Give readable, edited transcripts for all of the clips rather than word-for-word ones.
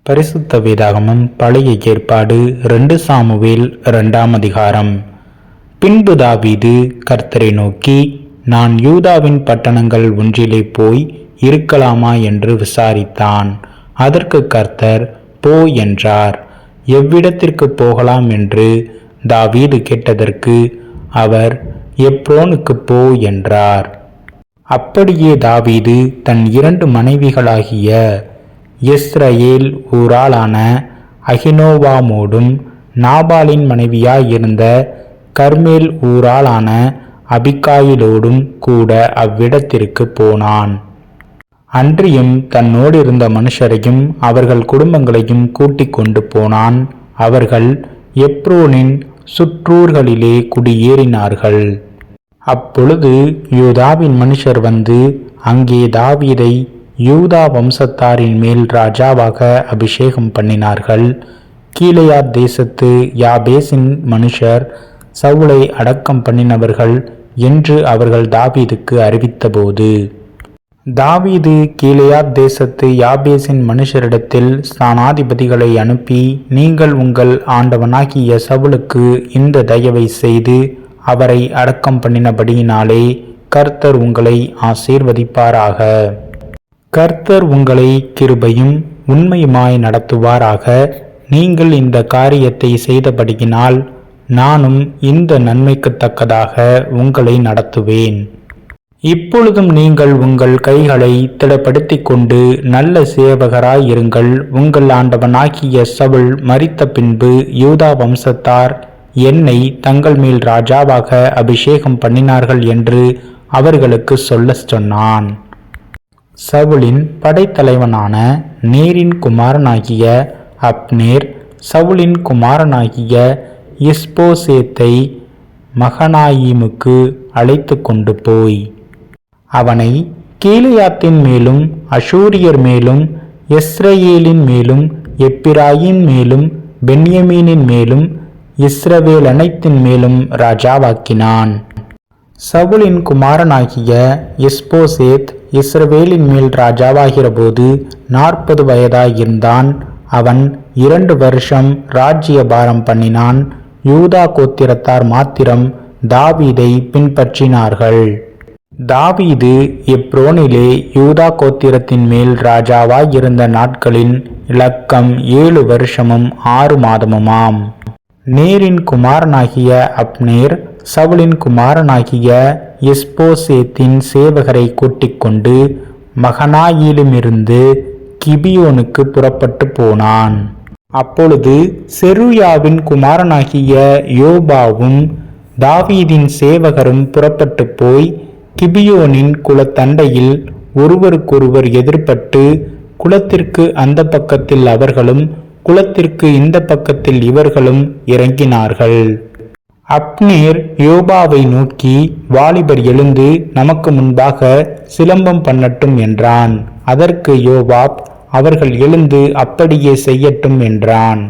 பரிசுத்த வேதாகமம் பழைய ஏற்பாடு 2 சாமுவேல் 2ஆம் அதிகாரம். பின்பு தாவீது கர்த்தரை நோக்கி, நான் யூதாவின் பட்டணங்கள் ஒன்றிலே போய் இருக்கலாமா என்று விசாரித்தான். அதற்கு கர்த்தர், போ என்றார். எவ்விடத்திற்கு போகலாம் என்று தாவீது கேட்டதற்கு அவர், எப்ரோனுக்கு போ என்றார். அப்படியே தாவீது தன் 2 மனைவிகளாகிய யெஸ்ரயேல் ஊராளான அகினோவாமோடும் நாபாலின் மனைவியாயிருந்த கர்மேல் ஊராளான அபிகாயிலோடும் கூட அவ்விடத்திற்கு போனான். அன்றியும் தன்னோடு இருந்த மனுஷரையும் அவர்கள் குடும்பங்களையும் கூட்டிக் கொண்டு போனான். அவர்கள் எப்ரோனின் சுற்றூர்களிலே குடியேறினார்கள். அப்பொழுது யூதாவின் மனுஷர் வந்து அங்கே தாவீதை யூதா வம்சத்தாரின் மேல் ராஜாவாக அபிஷேகம் பண்ணினார்கள். கீலேயாத் தேசத்து யாபேசின் மனுஷர் சவுலை அடக்கம் பண்ணினவர்கள் என்று அவர்கள் தாவீதுக்கு அறிவித்தபோது, தாவீது கீலேயாத் தேசத்து யாபேசின் மனுஷரிடத்தில் ஸ்தானாதிபதிகளை அனுப்பி, நீங்கள் உங்கள் ஆண்டவனாகிய சவுலுக்கு இந்த தயவை செய்து அவரை அடக்கம் பண்ணினபடியினாலே கர்த்தர் உங்களை ஆசீர்வதிப்பாராக. கர்த்தர் உங்களை கிருபையும் உண்மையுமாய் நடத்துவாராக. நீங்கள் இந்த காரியத்தை செய்தபடியினால் நானும் இந்த நன்மைக்கு தக்கதாக உங்களை நடத்துவேன். இப்பொழுதும் நீங்கள் உங்கள் கைகளை திடப்படுத்தி கொண்டு நல்ல சேவகராயிருங்கள். உங்கள் ஆண்டவனாகிய சவுல் மரித்த பின்பு யூதா வம்சத்தார் என்னை தங்கள் மேல் ராஜாவாக அபிஷேகம் பண்ணினார்கள் என்று அவர்களுக்கு சொல்லச் சொன்னான். சவுலின் படைத்தலைவனான நேரின் குமாரனாகிய அப்னேர் சவுலின் குமாரனாகிய இஸ்போசேத்தை மகனாயீமுக்கு அழைத்து கொண்டு போய் அவனை கீலேயாத்தின் மேலும் அஷூரியர் மேலும் யெஸ்ரயேலின் மேலும் எப்பிராயீம் மேலும் பென்யமீனின் மேலும் இஸ்ரவேல் அனைத்தின் மேலும் ராஜாவாக்கினான். சவுலின் குமாரனாகிய இஸ்போசேத் இஸ்ரவேலின் மேல் ராஜாவாகிற போது 40 வயதாயிருந்தான். அவன் 2 வருஷம் ராஜ்யபாரம் பண்ணினான். யூதா கோத்திரத்தார் மாத்திரம் தாவீதை பின்பற்றினார்கள். தாவீது எப்ரோனிலே யூதா கோத்திரத்தின் மேல் ராஜாவாயிருந்த நாட்களின் இலக்கம் 7 வருஷமும் 6 மாதமுமாம். நேரின் குமாரனாகிய அப்னேர் சவுலின் குமாரனாகிய இஸ்போசேத்தின் சேவகரை கூட்டிக் கொண்டு மகனாயிலுமிருந்து கிபியோனுக்கு புறப்பட்டு போனான். அப்பொழுது செருயாவின் குமாரனாகிய யோபாவும் தாவீதின் சேவகரும் புறப்பட்டு போய் கிபியோனின் குளத்தண்டையில் ஒருவருக்கொருவர் எதிர்பட்டு, குளத்திற்கு அந்த பக்கத்தில் அவர்களும் குளத்திற்கு இந்த பக்கத்தில் இவர்களும் இறங்கினார்கள். அப்னேர் யோபாவை நோக்கி, வாலிபர் எழுந்து நமக்கு முன்பாக சிலம்பம் பண்ணட்டும் என்றான். அதற்கு யோபாப், அவர்கள் எழுந்து அப்படியே செய்யட்டும் என்றான்.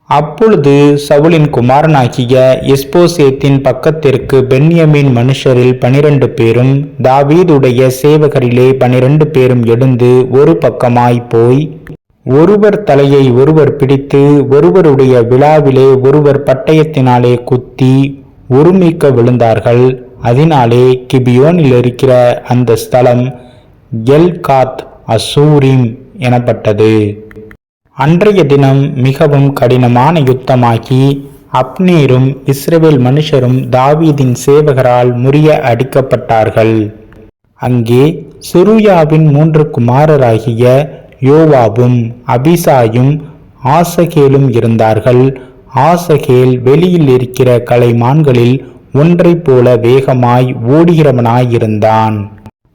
அப்பொழுது சவுலின் குமாரனாகிய இஸ்போசேத்தின் பக்கத்திற்கு பென்யமீன் மனுஷரில் 12 பேரும் தாவீதுடைய சேவகரிலே 12 பேரும் எழுந்து ஒரு பக்கமாய் போய் ஒருவர் தலையை ஒருவர் பிடித்து ஒருவருடைய விழாவிலே ஒருவர் பட்டயத்தினாலே குத்தி உருமிக்க விழுந்தார்கள். அதனாலே கிபியோனில் இருக்கிற அந்த ஸ்தலம் எல்காத் அசூரிம் எனப்பட்டது. அன்றைய தினம் மிகவும் கடினமான யுத்தமாகி அப்னேரும் இஸ்ரவேல் மனுஷரும் தாவீதின் சேவகரால் முறிய அடிக்கப்பட்டார்கள். அங்கே செருயாவின் 3 குமாரராகிய யோவாபும் அபிசாயும் ஆசகேலும் இருந்தார்கள். ஆசகேல் வெளியில் இருக்கிற கலைமான்களில் ஒன்றைப் போல வேகமாய் ஓடுகிறவனாயிருந்தான்.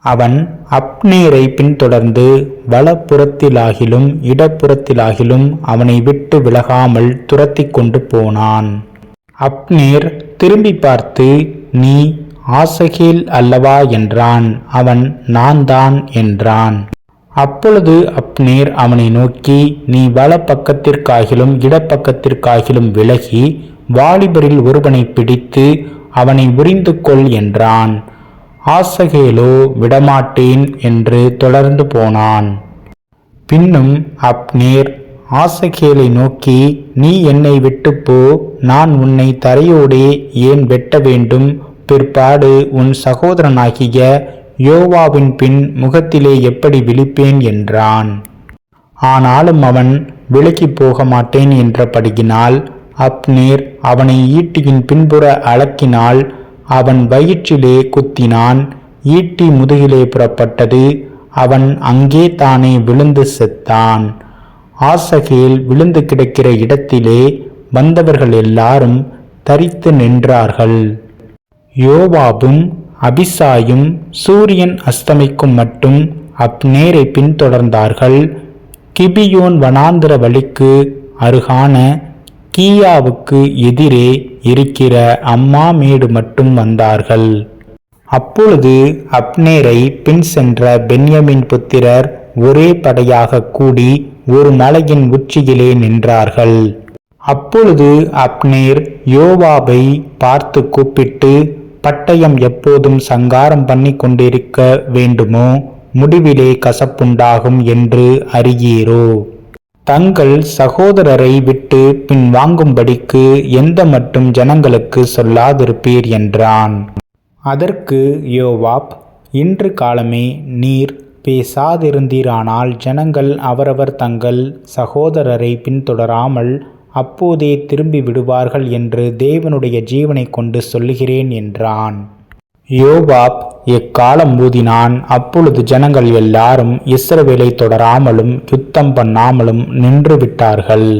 அவன் அப்னேரை பின்தொடர்ந்து வலப்புறத்திலாகிலும் இடப்புறத்திலாகிலும் அவனை விட்டு விலகாமல் துரத்தி கொண்டு போனான். அப்னேர் திரும்பி பார்த்து, நீ ஆசகேல் அல்லவா என்றான். அவன், நான் தான் என்றான். அப்பொழுது அப்னேர் அவனை நோக்கி, நீ வல பக்கத்திற்காகிலும் இடப்பக்கத்திற்காகிலும் விலகி வாலிபரில் ஒருவனை பிடித்து அவனை உரிந்து கொள் என்றான். ஆசகேலோ விடமாட்டேன் என்று தொடர்ந்து போனான். பின்னும் அப்னேர் ஆசகேலை நோக்கி, நீ என்னை விட்டுப்போ, நான் உன்னை தரையோடே ஏன் வெட்ட வேண்டும்? பிற்பாடு உன் சகோதரனாகிய யோவாபின் பின் முகத்திலே எப்படி விழிப்பேன் என்றான். ஆனாலும் அவன் விலகி போக மாட்டேன் என்றபடியினால் அப்னேர் அவனை ஈட்டியின் பின்புற அளக்கினால் அவன் வயிற்றிலே குத்தினான். ஈட்டி முதுகிலே புறப்பட்டது. அவன் அங்கே தானே விழுந்து செத்தான். ஆசகேல் விழுந்து கிடக்கிற இடத்திலே வந்தவர்கள் எல்லாரும் தரித்து நின்றார்கள். யோவாபும் அபிசாயும் சூரியன் அஸ்தமிக்கும் மட்டும் அப்னேரை பின்தொடர்ந்தார்கள். கிபியோன் வனாந்திர வழிக்கு அருகான கீயாவுக்கு எதிரே இருக்கிற அம்மாமேடு மட்டும் வந்தார்கள். அப்பொழுது அப்னேரை பின் சென்ற பென்யமின் புத்திரர் ஒரே படையாக கூடி ஒரு மலையின் உச்சியிலே நின்றார்கள். அப்பொழுது அப்னேர் யோவாபை பார்த்து கூப்பிட்டு, பட்டயம் எப்போதும் சங்காரம் பண்ணி கொண்டிருக்க வேண்டுமோ? முடிவிலே கசப்புண்டாகும் என்று அறியீரோ? தங்கள் சகோதரரை விட்டு பின் வாங்கும்படிக்கு எந்த மட்டும் ஜனங்களுக்கு சொல்லாதிருப்பீர் என்றான். அதற்கு யோவாப், இன்று காலமே நீர் பேசாதிருந்தீரானால் ஜனங்கள் அவரவர் தங்கள் சகோதரரை பின்தொடராமல் அப்போதே திரும்பி விடுவார்கள் என்று தேவனுடைய ஜீவனை கொண்டு சொல்லுகிறேன் என்றான். யோவாப் எக்காலம் ஊதினான். அப்பொழுது ஜனங்கள் எல்லாரும் இஸ்ரவேலை தொடராமலும் யுத்தம் பண்ணாமலும் நின்று விட்டார்கள்.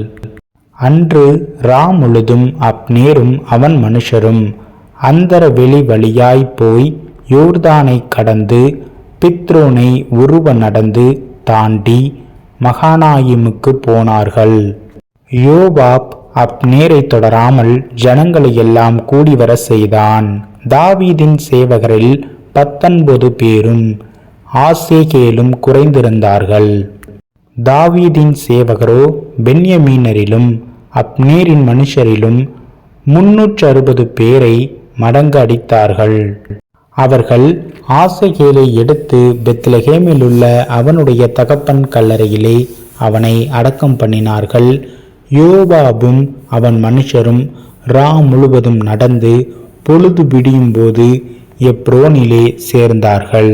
அன்று ரா முழுதும் அப்னேரும் அவன் மனுஷரும் அந்தர வெளி வழியாய் போய் யோர்தானை கடந்து பித்ரோனை உருவ நடந்து தாண்டி மகானாயிமுக்கு போனார்கள். யோவாப் அப்னேரை தொடராமல் ஜனங்களை எல்லாம் கூடிவர செய்தான். தாவீதின் சேவகரில் 19 பேரும் ஆசேகேலும் குறைந்திருந்தார்கள். தாவீதின் சேவகரோ பென்யமீனரிலும் அப்னேரின் மனுஷரிலும் 360 பேரை மடங்கு அடித்தார்கள். அவர்கள் ஆசகேலை எடுத்து பெத்லகேமில் உள்ள அவனுடைய தகப்பன் கல்லறையிலே அவனை அடக்கம் பண்ணினார்கள். யோவாபும் அவன் மனுஷரும் ரா முழுவதும் நடந்து பொழுது விடியும் போது எப்ரோனிலே சேர்ந்தார்கள்.